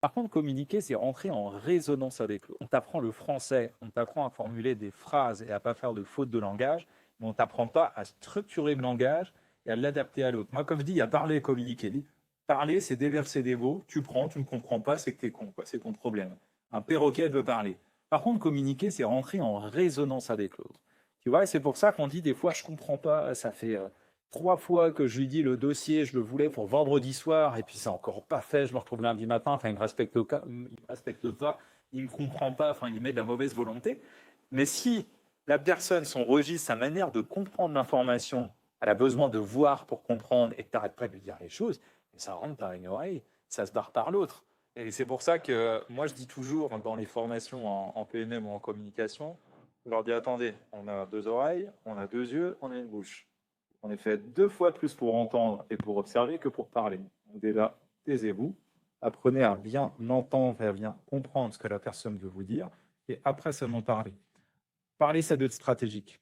Par contre, communiquer, c'est rentrer en résonance avec l'autre. On t'apprend le français, on t'apprend à formuler des phrases et à pas faire de fautes de langage, mais on t'apprend pas à structurer le langage et à l'adapter à l'autre. Moi, comme je dis, il y a parler et communiquer. Parler, c'est déverser des mots, tu prends, tu ne comprends pas, c'est que t'es con, quoi. C'est ton problème. Un perroquet veut parler. Par contre, communiquer, c'est rentrer en résonance avec l'autre. Tu vois, et c'est pour ça qu'on dit des fois, je comprends pas, ça fait 3 fois que je lui dis le dossier, je le voulais pour vendredi soir, et puis c'est encore pas fait, je me retrouve lundi matin, enfin, il me respecte pas, il me comprend pas, enfin, il met de la mauvaise volonté. Mais si la personne, son registre, sa manière de comprendre l'information, elle a besoin de voir pour comprendre et que tu n'arrêtes pas de lui dire les choses, ça rentre par une oreille, ça se barre par l'autre. Et c'est pour ça que moi, je dis toujours dans les formations en PNM ou en communication, je leur dis attendez, on a 2 oreilles, on a 2 yeux, on a une bouche. On est fait 2 fois plus pour entendre et pour observer que pour parler. Donc déjà, taisez-vous, apprenez à bien entendre et à bien comprendre ce que la personne veut vous dire, et après seulement parler. Parler, ça doit être stratégique.